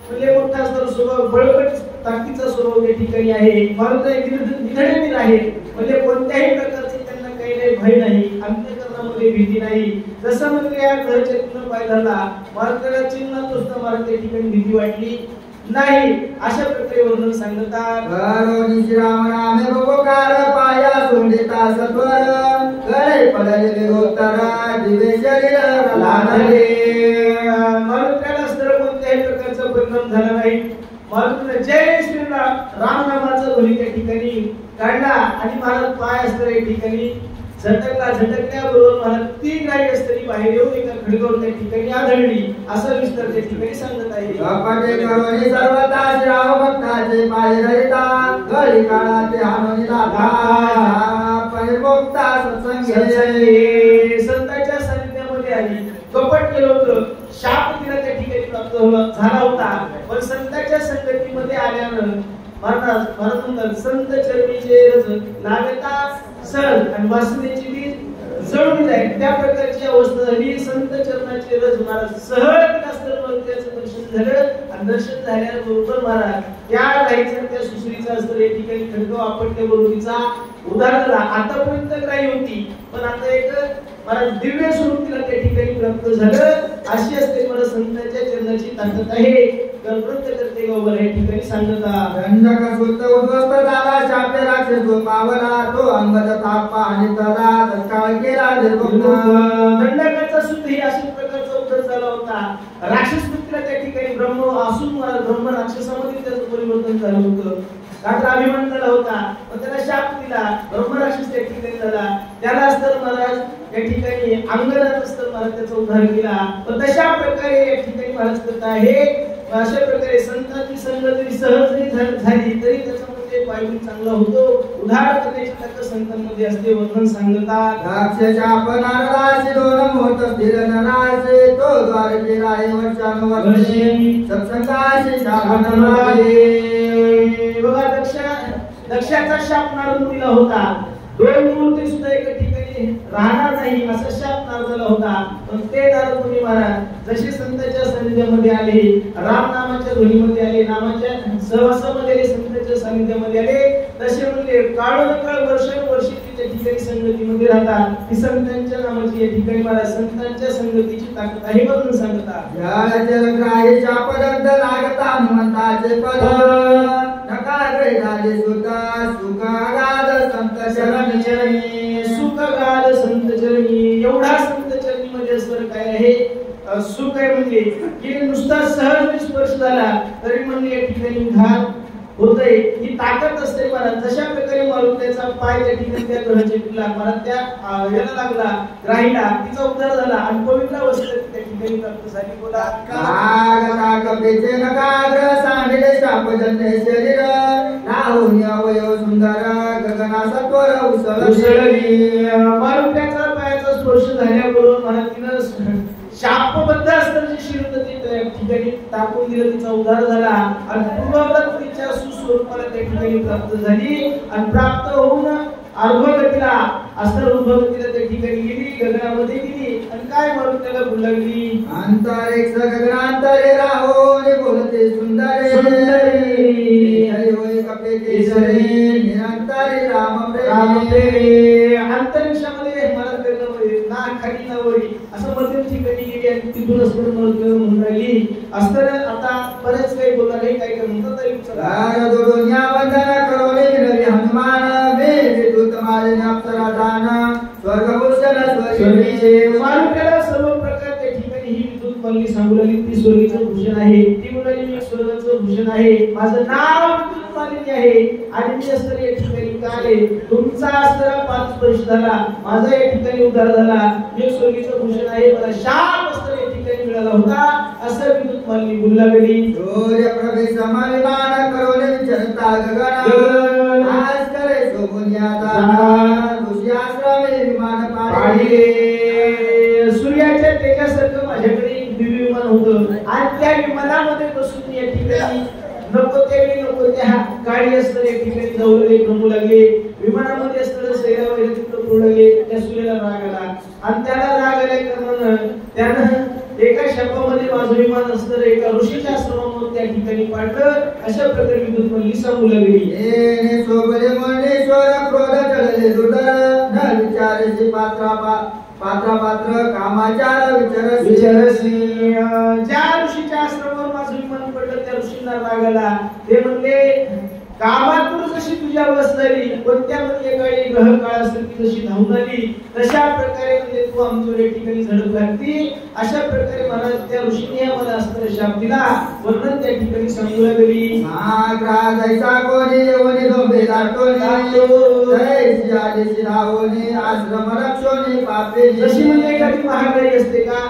म्हणजे मोठा असणारा स्वभाव बळकट ताकदीचा स्वभाव त्या ठिकाणी आहे. मारुती निधडीर आहे म्हणजे कोणत्याही प्रकारचे त्यांना काही नाही भय नाही अंतःकरणामध्ये भीती नाही. जसं म्हणजे या घरच्या तिथं पाय धरला मारुतीला चिन्ह तोच मारुती त्या ठिकाणी भीती वाटली नाही. अशा प्रकारे वर्णन सांगतात. घरो श्रीराम नामे बबकार पाया सोंडिता सत्वर गळे पडले गोतर दिवे शरीर लादले. मारुतीला असणारा कोणत्याही प्रकारचा परिणाम झाला नाही. मारुतीने जय श्रीराम राम नामाचा ध्वनी त्या ठिकाणी काढला आणि महाराज पाय असणाऱ्या ठिकाणी झटकल्याबरोबर महाराज ती गाय असताना बाहेर येऊन एका खडकावर त्या ठिकाणी आढळली असं विस्तार त्या ठिकाणी सांगत आहे. कपटे करोनी सर्वता श्राव भक्ताचे पाय धरिता गळी काळाचे हानोनी लाथा परिमुक्ता सत्संगे. संतांच्या सानिध्यामध्ये आली कपट केलं होतं शाप तिला त्या ठिकाणी प्राप्त झाला होता पण संतांच्या संगतीमध्ये आल्यानं महाराज संत चरणीचे रज लागता सर आणि वासनेची बी जळून जाईल त्या प्रकारची अवस्था झाली. संत चरणाचे रज महाराज सहज त्याचं दर्शन झालं आणि दर्शन झाल्याबरोबर महाराज त्या गाईचं त्या सुसरीचा असतं या ठिकाणी खडक आपटल्याबरोबर तिचा उद्धार झाला. आतापर्यंत ग्राही होती पण आता एक महाराज दिव्य स्वरूप तिला त्या ठिकाणी प्राप्त झालं. अशी असते मला संतांच्या चरणाची ताकद आहे. गणपत करते गावाला या ठिकाणी सांगतात. दंडक सुत उद्ध्वस्त झाला शापे राक्षस जो पावला तो अंगद तापा आणि तदा तत्काळ केला दंडकाचा सुद्धा ही अशा प्रकारचा उद्धार झाला होता. राक्षस वृत्तीला त्या ठिकाणी ब्रह्म राक्षसामध्ये त्याचं परिवर्तन झालं होतं. रात्र अभिमान झाला होता पण त्याला शाप दिला ब्रह्म राक्षस त्या ठिकाणी झाला. त्याला असतं महाराज या ठिकाणी अंगदात असतं महाराज त्याचा उद्धार केला. पण तशा प्रकारे या ठिकाणी महाराज करता आहे. अशा प्रकारे संतांची संगती सहज झाली तरी त्याच्यामध्ये पायवी चांगला होतो. उद्धार करण्याची ताकद संतांमध्ये असते. वर्णन सांगतात. राक्षसा आपण नाराज दोन मोठ स्थिर नराजे तो द्वारके राय वर्षानुवर्षी सत्संगाशी शापनाले. बघा दक्षाचा शाप नारद मुनीला होता. दोन मूर्ती सुद्धा एका ठिकाणी राहणार नाही असा शाप नारदाला होता. पण ते नारद मुनी महाराज जसे संतांच्या सानिध्यामध्ये आले राम नामाच्या ध्वनीमध्ये आले नामाच्या सहवासामध्ये आले संतांच्या सानिध्यामध्ये आले तसे म्हणजे काळ वर्षानुवर्षी त्या ठिकाणी संगतीमध्ये राहतात. ती संतांच्या नामाची या ठिकाणी महाराज संतांच्या संगतीची ताकद आहे म्हणून सांगतात. ग्राही शापदंत लागता हनुमंताचे पद नकार झाले सुद्धा सुखागाद संत चरणी सुखगाद संत चरणी. एवढा संत चरणी मध्ये असणार काय आहे सुख आहे म्हणजे की नुसता सहज स्पर्श झाला तरी म्हणजे या ठिकाणी घात होतय. ही ताकद असते महाराज. जशा प्रकारे मारुतीचा पाय त्या ठिकाणी त्या ग्रहाच्या टिकला महाराज त्या याला लागला ग्राहीला तिचा उद्धार झाला आणि पवित्र अवस्थेत त्या ठिकाणी प्राप्त झाली. बोला काकपेचे नकाग्र सांडले शापजन्य शरीर नाहून अवयव सुंदर गगना सत्वर उसळली. मारुतीचा पायाचा स्पर्श झाल्याबरोबर महाराज तिनं शापबद्ध असताना शिरत त्या ठिकाणी टाकून दिलं तिचा उद्धार झाला आणि पूर्ववत तिच्या सुस्वरूपाला त्या ठिकाणी प्राप्त झाली आणि प्राप्त होऊन अर्धगतीला असणार उद्भवतीला त्या ठिकाणी गेली गगनामध्ये गेली आणि काय मारून त्याला बोलवली अंतरिक्ष गगनांतरे राहोने बोलते सुंदरे हरी होय कपे केसरी निरंतरी राम प्रेम. अंतरिक्षामध्ये मला करणारे ना खाली ना वरी असं मध्यम ठिकाणी गेली आणि तिथून असणार म्हणून राहिली असताना आता बरेच काही बोलणार आहे काय काय म्हणतात तरी चला दुनिया वंदना करोने विनवी हनुमान वे दूत मारे अप्सरा दान स्वर्गभूषण स्वरूपी. मारुतीला सर्व प्रकार त्या ठिकाणी ही विद्युत पल्ली सांगू लागली ती स्वर्गाचं भूषण आहे. ती म्हणाली मी स्वर्गाचं भूषण आहे. माझं नाव विद्युत मालिनी आहे आणि मी असताना या ठिकाणी काय आले तुमचा असताना 5 वर्ष झाला माझा या ठिकाणी उद्धार झाला. मी स्वर्गीचं भूषण आहे. मला शाप असताना या ठिकाणी मिळाला होता असं विद्युत मालिनी बोलला गेली. सूर्य प्रभे समालिमान करोने विचरता गगन आज करे शोभुन्याता ऋषी आश्रमे वाढिले सूर्याच्या तेजासारखं माझ्याकडे एक दिव्य विमान होतं आणि त्या विमानामध्ये बसून या ठिकाणी नको त्यावेळी नको त्या गाडी असताना एक ठिकाणी जवळ रमू लागले विमानामध्ये असताना सैरा वगैरे तिथं पडू लागले त्या सूर्याला राग आला आणि त्याला राग आल्या कारणानं त्यानं एका शब्दामध्ये माझं विमान असतं एका ऋषीच्या आश्रमामध्ये त्या ठिकाणी पाडलं अशा प्रकारे विद्युत मल्ली सांगू लागली ए सोबले मनेश्वर क्रोध चढले दुर्धर न विचारसी पात्र कामाचार विचारसी ज्या ऋषीच्या आश्रमावर माझं विमान पडलं त्या ऋषींना राग आला ते म्हणले कामातून जशी तुझ्या बसणारी कोणत्या म्हणजे काळी ग्रह काळासारखी जशी धावून आली तशा प्रकारे म्हणजे तू आमच्या या ठिकाणी झडप घातली अशा प्रकारे मला त्या ऋषीने मला असणारा शाप दिला वर्णन त्या ठिकाणी सांगू लागली जैसा कोणी येऊन झोपे आश्रम रक्षोनी पापे जशी म्हणजे एखादी महागाई असते का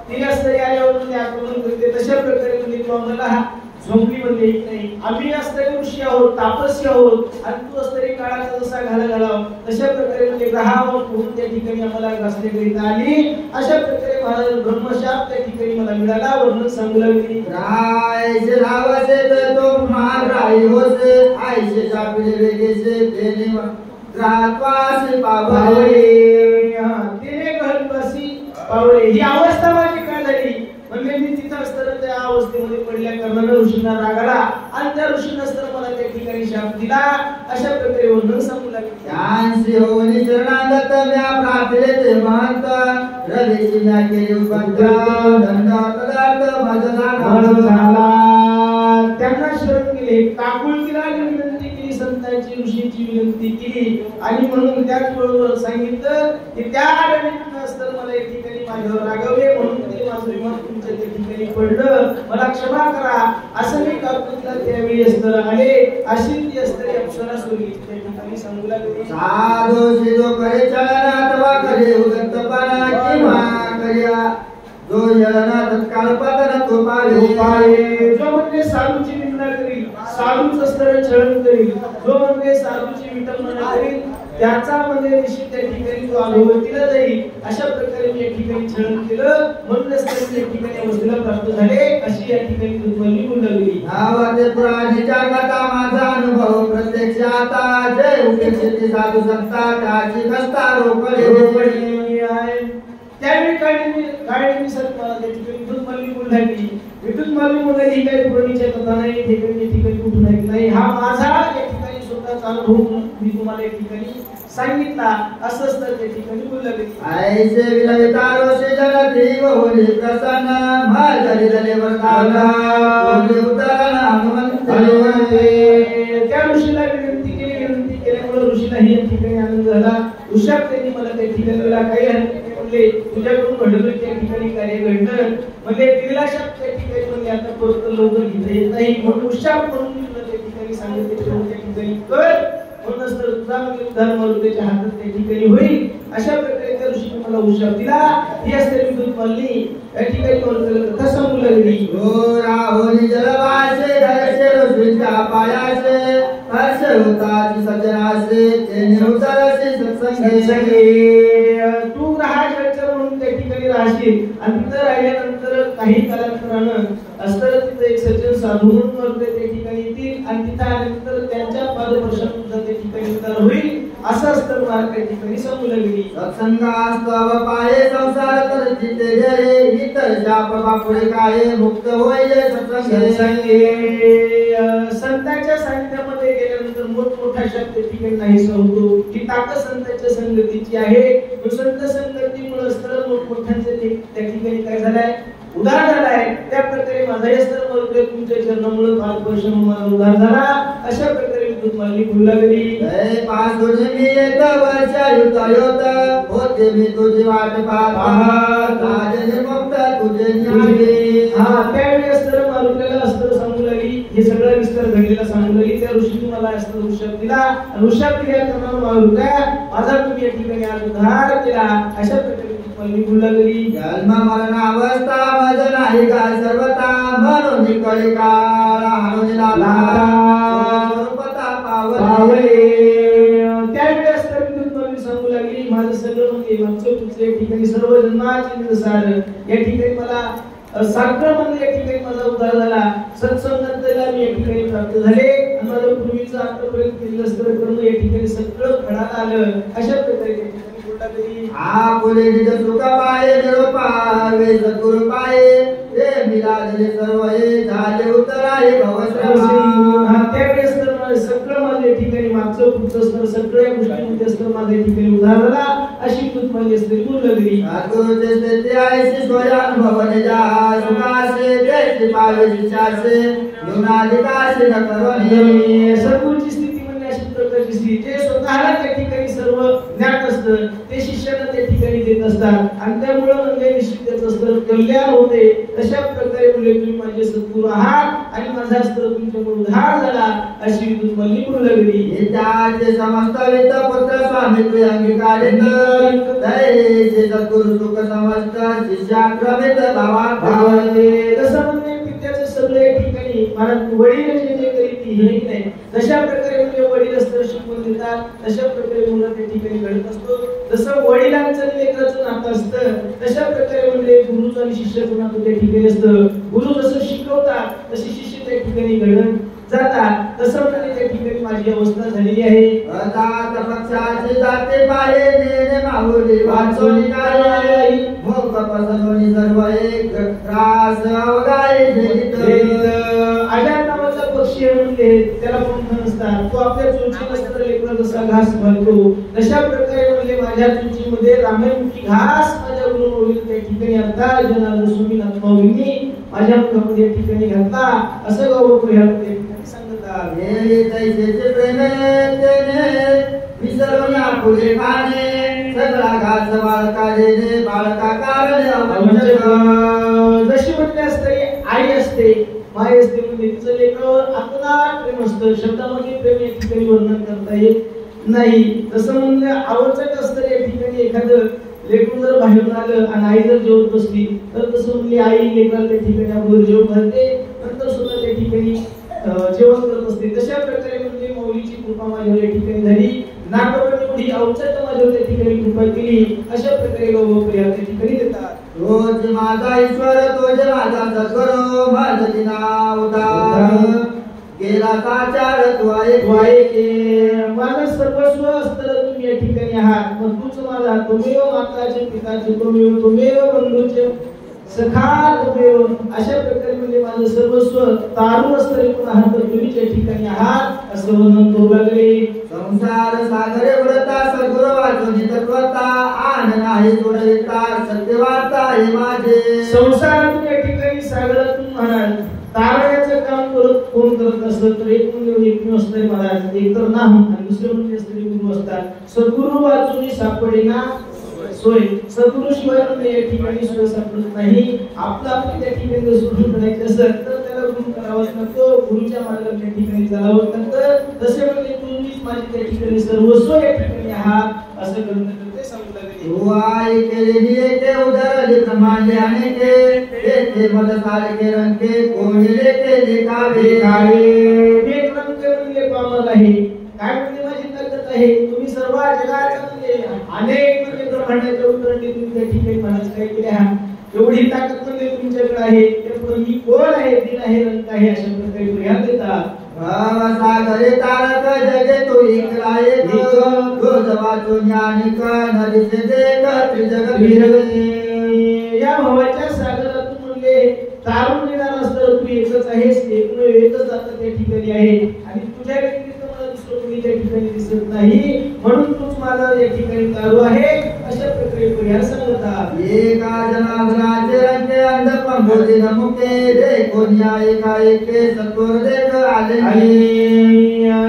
ती असते आल्यावर म्हणजे आक्रमण करते तशा प्रकारे म्हणजे तू आम्हाला झोपली म्हणजे नाही आम्ही असणारे ऋषी आहोत तापसी आहोत आणि तू असणारी काळाचा जसा घालाव तशा प्रकारे म्हणजे ग्रहावर पोहून त्या ठिकाणी आम्हाला रस्त्याकरिता आली अशा प्रकारे महाराज ब्रह्मशाप त्या ठिकाणी मला मिळाला वर्णन सांगू लागली रायचे रावसे तो महाराई होसे आईचे चापले वेगेसे तेने ग्रहात्वासी पावले तिने घरवासी पावले ही अवस्था माझी काय झाली म्हणजे मी तिथं असताना त्या अवस्थेमध्ये पडल्या कारणानं ऋषींना राग आला आणि त्या ऋषींना असताना मला त्या ठिकाणी शाप दिला अशा प्रकारे वर्णन सांगू लागले ज्ञानसी होनी चरणागत म्या प्रार्थले ते महंत रवीची म्या केली उपंत्र दंड पदार्थ माझा झाला त्यांना शरण केले काकुळतीला विनंती केली संतांची ऋषींची विनंती केली आणि म्हणून त्याच बरोबर सांगितलं की त्या निमित्त असताना मला एक ठिकाणी माझ्यावर रागवले म्हणून ते माझं विमान तुमच्या त्या ठिकाणी पडलं मला क्षमा करा असं मी काकुळतीला त्यावेळी असताना आले अशी ती असणारी अप्सरा सोडली त्या ठिकाणी सांगू लागले साधो शिदो करे चलना तवा करे उदंतपणा किंवा करिया जो यलना तत्काल पतन तो पाले जो म्हणजे साधूची निंदा करील साधूच असणारे छळण करील जो म्हणजे साधूची विटंबना करील त्याचा म्हणजे निश्चित त्या ठिकाणी तो अधोगतीला जाईल अशा प्रकारे मी या ठिकाणी छळण केलं म्हणूनच त्या ठिकाणी अवस्थेला प्राप्त झाले अशी या ठिकाणी दुर्बली बोलली नावाचे पुराणीच्या कथा माझा अनुभव प्रत्यक्ष आता जय उपेक्षित साधू संता त्याची कष्टा रोपली आहे त्यावेळी काळी सर मला त्या ठिकाणी विद्युत मालवी बोलली विद्युत मालवी म्हणाली ही काही पुराणीच्या कथा नाही ठिकाणी कुठून नाही हा माझा या ठिकाणी स्वतःचा अनुभव मी तुम्हाला या ठिकाणी सांगितला असंच तर त्या ठिकाणी बोलले ऐसे विलवितारो से जगती होली प्रसन्न माझरी दले वरदाना बोले उतरण हनुमंत त्या ऋषीला विनंती केल्यामुळे ऋषीलाही या ठिकाणी आनंद झाला ऋषभ त्यांनी मला त्या ठिकाणी काही म्हणले तुझ्याकडून घडलं त्या ठिकाणी कार्य घडलं म्हणजे तिलाशात त्या ठिकाणी म्हणजे आता परत लवकर घेता येत नाही म्हणून ऋषभ म्हणून मी तुला त्या ठिकाणी सांगितले त्या ठिकाणी कर म्हणूनच तर तुझा म्हणजे उद्धार मारुतीच्या हातात त्या ठिकाणी होईल अशा प्रकारे त्या ऋषीने मला ऋषभ दिला ही असते विद्युत मालनी या ठिकाणी म्हणून कथा सांगू लागली हो राहुली जलवासे धरसे ऋषीच्या पायासे हर्ष होताची सज्जनासे तेने उतरसे सत्संगे तू राहायचं म्हणून त्या ठिकाणी राहशील आणि तिथं राहिल्यानंतर काही कालांतरानं असतं तिथं एक सज्जन साधू म्हणून वर्ते त्या ठिकाणी येतील आणि तिथं आल्यानंतर त्यांच्या पादस्पर्शाने तुझा त्या ठिकाणी उद्धार होईल असं असतं मला त्या ठिकाणी समजू लागली सत्संगास्तव पाये संसार तर जिते जये इतर शाप बापुळे काय मुक्त होय सत्संगे संतांच्या सानिध्यामध्ये गेल्यानंतर मोठमोठा शब्द त्या ठिकाणी नाही होतो ही ताकद संतांच्या संगतीची आहे संत संगतीमुळे असतं मोठमोठ्यांचे त्या ठिकाणी काय झालंय उद्धार झालाय त्या प्रकारे माझाही स्तर मरुदे तुमच्या चरणामुळे पादस्पर्श मला उद्धार झाला अशा प्रकारे विद्युत मालनी बोलू लागली पाच दोन्ही मी येत वर्ष युद्ध होते मी तुझी वाट पाहत निर्मुक्त तुझे ज्ञानी त्यावेळी अस्तर मारुतीला अस्तर सांगू लागली हे सगळं विस्तार घडलेला सांगू लागली त्या ऋषीने मला अस्तर ऋषभ दिला ऋषभ दिल्या कारणाने मारुत्या माझा तुम्ही या ठिकाणी आज उद्धार केला अशा प्रकारे जन्म मरण अवस्था मज नाही का सर्वता म्हणून कळी काळ हाणून स्वरूपता पावले त्यावेळेस तर विद्युत मालनी सांगू लागली माझं सगळं म्हणजे मागचं पुढचं या ठिकाणी सर्व जन्माचे निरसार या ठिकाणी मला साखर म्हणजे या ठिकाणी माझा उद्धार झाला सत्संगतेला मी या ठिकाणी प्राप्त झाले आणि माझं पूर्वीचं आतापर्यंत केलेलं सर्व कर्म या ठिकाणी सगळं फळाला आलं अशा प्रकारे या ठिकाणी बोलला तरी आ बोले निज सुख पाये निरोपावे सद्गुरु पाये हे मिलादले सर्व हे झाले उतराये भवश्रम त्यावेळेस तर मला सगळं माझ्या या ठिकाणी मागचं पुढचं असतं सगळ्या गोष्टींमध्ये असतं माझ्या या ठिकाणी उद्धार झाला अशी कृत असते बोलली सद्गुरुचे स्थिती आहे स्वयंभवने जा सुखासे देश पावे विचारसे युनाधिकासे न करोनी सद्गुरूची स्थिती म्हणजे अशी प्रकारची स्थिती जे स्वतःला त्या ठिकाणी सर्व ज्ञात असतं ते शिष्याला त्या ठिकाणी देत असतात आणि त्यामुळे म्हणजे निश्चित त्याचं असतं कल्याण होते तशा प्रकारे मुले तुम्ही माझे सद्गुरू आहात आणि माझा अस्त्र तुमच्यामुळे उद्धार झाला अशी तुम्हाला निघून लागली त्याचे समस्त वित्त पुत्र स्वामी तुझे अंगीकारित दैसे सद्गुरु सुख समस्त शिष्याक्रमित भावाते तसं म्हणजे विद्याचं सगळं या ठिकाणी मला वडील जे करीत हे नाही तशा प्रकारे म्हणजे वडील अस्त्र शिकवून देतात तशा प्रकारे मुलं त्या ठिकाणी घडत असतो जसं वडिलांचं आणि लेकराचं नातं असतं तशा प्रकारे म्हणजे गुरुचं आणि शिष्याचं नातं त्या ठिकाणी असतं गुरु जसं शिकवतात तसे शिष्य त्या ठिकाणी घडत जातात तसं म्हणजे त्या ठिकाणी माझी अवस्था झालेली आहे अतात पक्षाचे जाते पाये नेने माहुली वाचोनी काय भोग पसनोनी सर्व एक त्रास अवगाय भेट अजान नावाचा पक्षी म्हणजे त्याला पंख नसतात तो आपल्या चोचीत असणारा लेकरा जसा घास भरतो तशा प्रकारे म्हणजे माझ्या चोचीमध्ये रामेमुखी घास माझ्या गुरुवरील त्या ठिकाणी आता जनार्दन स्वामी नाथमाऊलींनी माझ्या मुखामध्ये या ठिकाणी घातला असं गौरव या ठिकाणी सांगतात हे तैसेचे प्रेमे तेने विसरुया फुले पाने सगळा घास बाळका देणे बाळका कारणे जशी म्हटले असते आई असते माय असते म्हणजे तिचं लेकरावर आतुरात प्रेम असतं शब्दामध्ये प्रेम या ठिकाणी वर्णन करता येत नाही तसं म्हणजे आवडचंच असतं या ठिकाणी एखादं लेकरू जर बाहेरून आलं आणि आई जर जेवत बसली तर तसं म्हणजे आई लेकराला त्या ठिकाणी अगोदर जेवण घालते नंतर सुद्धा त्या ठिकाणी जेवण करत असते तशा प्रकारे म्हणजे मौलीची कृपा माझ्यावर या ठिकाणी झाली नागपणे एवढी अवचट माझ्यावर त्या ठिकाणी कृपा केली अशा प्रकारे गौरव या त्या ठिकाणी देतात रोज माझा ईश्वर तोज माझा सद्गुरु माझी नाव उदार गेला साचार तुआये के माझं सर्वस्व असतं तुम्ही या ठिकाणी आहात मग तूच माझा तुमेव माताचे पिताचे तुमेव बंधूचे सखा तुमेव अशा प्रकारे म्हणजे माझं सर्वस्व तारून असतं पण आहात तर तुम्हीच या ठिकाणी आहात असं वर्णन करू लागले संसार सागरे व्रता सद्गुरु वाचून तत्वता आन नाही सोडविता सत्यवार्ता हे माझे संसारातून या ठिकाणी सागरातून म्हणाल तारण्याचं काम करत कोण करत असतं तर एक म्हणजे एकमेव असणारे महाराज एक तर नाम आणि दुसरे म्हणजे असणारे गुरु असतात सद्गुरु वाचून सापडेना सोय सद्गुरु शिवाय म्हणजे या ठिकाणी सोय सापडत नाही आपलं आपण त्या ठिकाणी जर सुरू करायचं असेल तर त्याला गुरु करावाच लागतो गुरुच्या मार्गाने त्या ठिकाणी चालावं लागतं तसे म्हणजे तुम्हीच माझी त्या ठिकाणी सर्वस्व या ठिकाणी आहात असं ग्रंथ करते सांगू लागले हुआई के लिए के उधर लिखमाले आने के ते मद साल के रंग के कोयले के दिखावे एक रंग म्हणजे पामर आहे काय म्हणजे माझी ताकद आहे तुम्ही सर्व जगात म्हणजे अनेक म्हणजे ब्रह्मांडाच्या उतरंडी तुम्ही त्या ठिकाणी म्हणायचं काय केले आहात एवढी ताकद म्हणजे तुमच्याकडे आहे त्यामुळे ही कोण आहे दिन आहे रंग आहे अशा प्रकारे प्रयास देतात सागरे तारक जगे तो इकराये तो जवाचो ज्ञानिक नदीचे देख त्रिजगत विरगते या भवाच्या सागरातून म्हणजे तारून येणार असतं तू एकच आहेस एकच जातं त्या ठिकाणी आहे आणि तुझ्या व्यतिरिक्त मला दुसरं कोणी त्या ठिकाणी दिसत नाही म्हणून तूच माझा या ठिकाणी तारू आहे अशा प्रकारे प्रयास सांगतात एका जनार्दनाचे रंगे अंध पंबोधी नमुके दे कोण्या एका एके सत्वर देख आले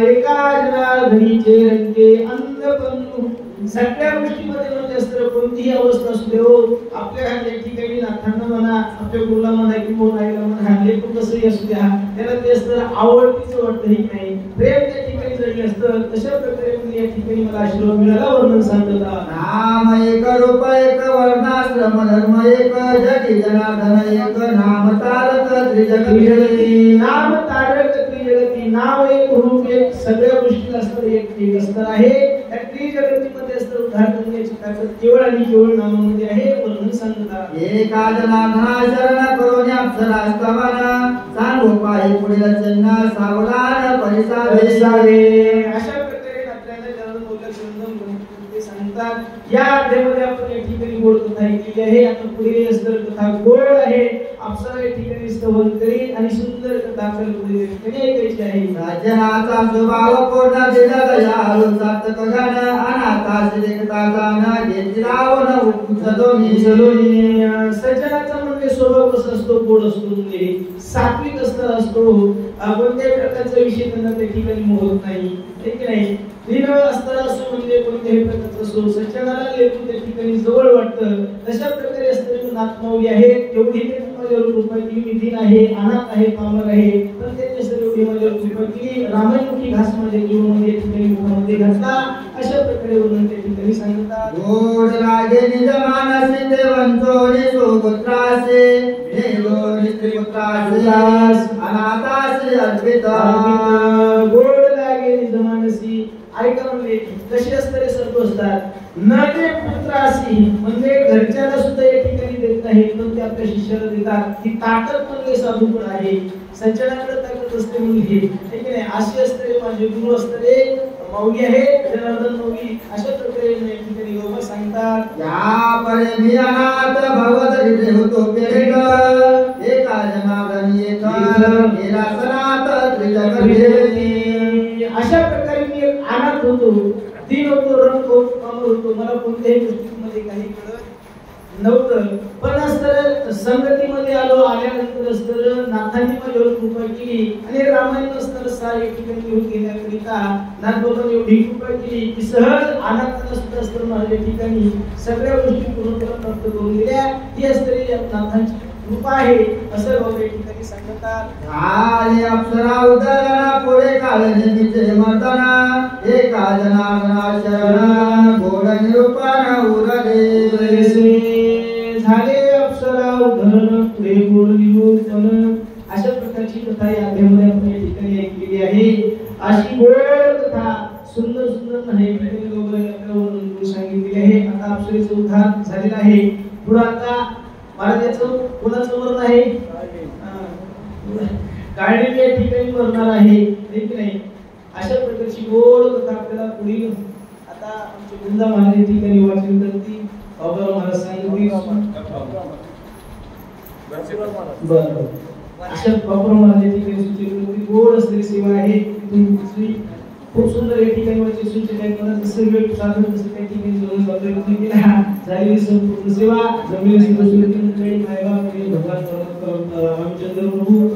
एका जनार्दनीचे रंगे अंध पंबू सगळ्या गोष्टीमध्ये म्हणजे असतं कोणतीही अवस्था असू दे हो आपल्या या ठिकाणी नाथांना म्हणा आपल्या गुरुला म्हणा किंवा आईला म्हणा लेकरू कसंही असू द्या त्याला ते असतं आवडतीचं वाटतही नाही प्रेम त्या ठिकाणी जडले असतं तशा प्रकारे म्हणजे या ठिकाणी मला आशीर्वाद मिळाला वर्णन सांगतात नाम एक रूप एक वर्णाश्रम धर्म एक जगी जनार्दन एक नाम तारक त्रिजगती नाम तारक त्रिजगती नाव एक रूप एक सगळ्या गोष्टी असतं एक असणार आहे त्या त्रिजगतीमध्ये असतं उद्धार करण्याची ताकद केवळ आणि केवळ नामामध्ये आहे वर्णन सांगतात. एका जनार्दना शरण करून अप्सरास्तवन सांगो पायी पुढील चिन्ह सावधान परिसावे. अशा प्रकारे आपल्याला जनार्दन बोलला शिवधन म्हणून ते सांगतात. या अध्यायामध्ये आपण या ठिकाणी गोड कथा ऐकली आहे. आता पुढे असतर कथा गोड आहे. अप्सरा या ठिकाणी स्तवन करी आणि सुंदर कथा आपल्याला पुढे या ठिकाणी ऐकायची आहे. सज्जनाचा स्वभाव पूर्ण दिला दयाळू सात्विक गण अनाथा श्रीकताचा न घेतला उचलोनी. सज्जनाचा म्हणजे स्वभाव कसा असतो? गोड असतो, म्हणजे सात्विक असतो. कोणत्याही प्रकारचा विषय त्यांना त्या ठिकाणी मोहत नाही, ठीक नाही. दीन असताना असो म्हणजे कोणत्याही प्रकारचा असो सज्जनाला लेखून त्या ठिकाणी जवळ वाटतं. तशा प्रकारे असणारी नाथमाऊली आहे. एवढी त्यांनी माझ्यावर कृपा केली. मी दीन आहे, अनाथ आहे, पामर आहे, पण त्यांनी सर्व एवढी माझ्यावर कृपा केली. रामायणमुखी घास माझ्या जीवनामध्ये या ठिकाणी मुखामध्ये घातला. अशा प्रकारे वर्णन त्या ठिकाणी सांगतात. गोड लागे निज मानसी ते वंचोनी सुपुत्रासे निजोनी स्त्रीपुत्रासे अनाथासी अर्पित. गोड लागे निज मानसी ऐका म्हणजे कशी असणारे सर्व असतात. न ते पुत्रासी म्हणजे घरच्याला सुद्धा या ठिकाणी देत नाही, पण ते आपल्या शिष्याला देतात. ती ताकद म्हणजे साधू पण आहे. सज्जनाकडे ताकद असते म्हणजे ठीक आहे. अशी असते माझे गुरु असते माऊली आहे जनार्दन माऊली. अशा प्रकारे या ठिकाणी लोक सांगतात. या परे मी अनाथ भगवत हृदय होतो पेरेक एका जनार्दन एक गेला सनात त्रिजगत. अशा प्रकारे मी एक अनाथ होतो, दीन होतो, रंग होतो. मला कोणत्याही गोष्टीमध्ये काही कळत नव्हतं. पण असतं संगतीमध्ये आल्यानंतर असतं नाथांनी माझ्यावर कृपा केली आणि रामायण असतं सार एक ठिकाणी घेऊन घेण्याकरिता नाथबाबांनी एवढी कृपा केली की सहज अनाथांना सुद्धा असतं माझ्या ठिकाणी सगळ्या गोष्टी पूर्णपणे प्राप्त करून दिल्या. ही असणारी नाथांची कृपा आहे असं बाबा या ठिकाणी सांगतात. आले अप्सरा उदरना पुढे काळजी निचे मर्दना एका जनार्दना शरण गोड निरूपण उरले. झाले अप्सरा उदरण पुढे गोड निरूपण. अशा प्रकारची कथा या अध्यायामध्ये आपण या ठिकाणी ऐकलेली आहे. अशी गोड कथा सुंदर सुंदर नाही आपल्याला सांगितलेली आहे. आता अप्सरेचा उद्धार झालेला आहे. पुढे आता महाराजाचं कोणाचं वर्ण आहे? काळजी या ठिकाणी करणार आहे, ठीक नाही. अशा प्रकारची गोड कथा आपल्याला पुढील आता आमचे वृंदा महाराज या ठिकाणी वाचन करतील. बाबा महाराज सांगितले बरं. अशा बाबा महाराज या ठिकाणी सूचना करतील. गोड असलेली सेवा आहे. खूप सुंदर या ठिकाणी वाचन सूचना आहे. मला जसं वेळ साधन तसं त्या ठिकाणी जोडून वापरत केला झालेली संपूर्ण सेवा जमिनी सुरक्षित मंडळी मायबाप भगवान रामचंद्र प्रभू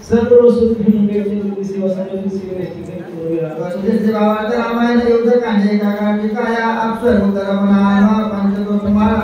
सर्व सुखी मंडळीची सेवा सामाजिक सेवा या ठिकाणी सेवा रामायण युद्ध कांडे काका टिकाया अप्सर उदर मना पंचदोष मारा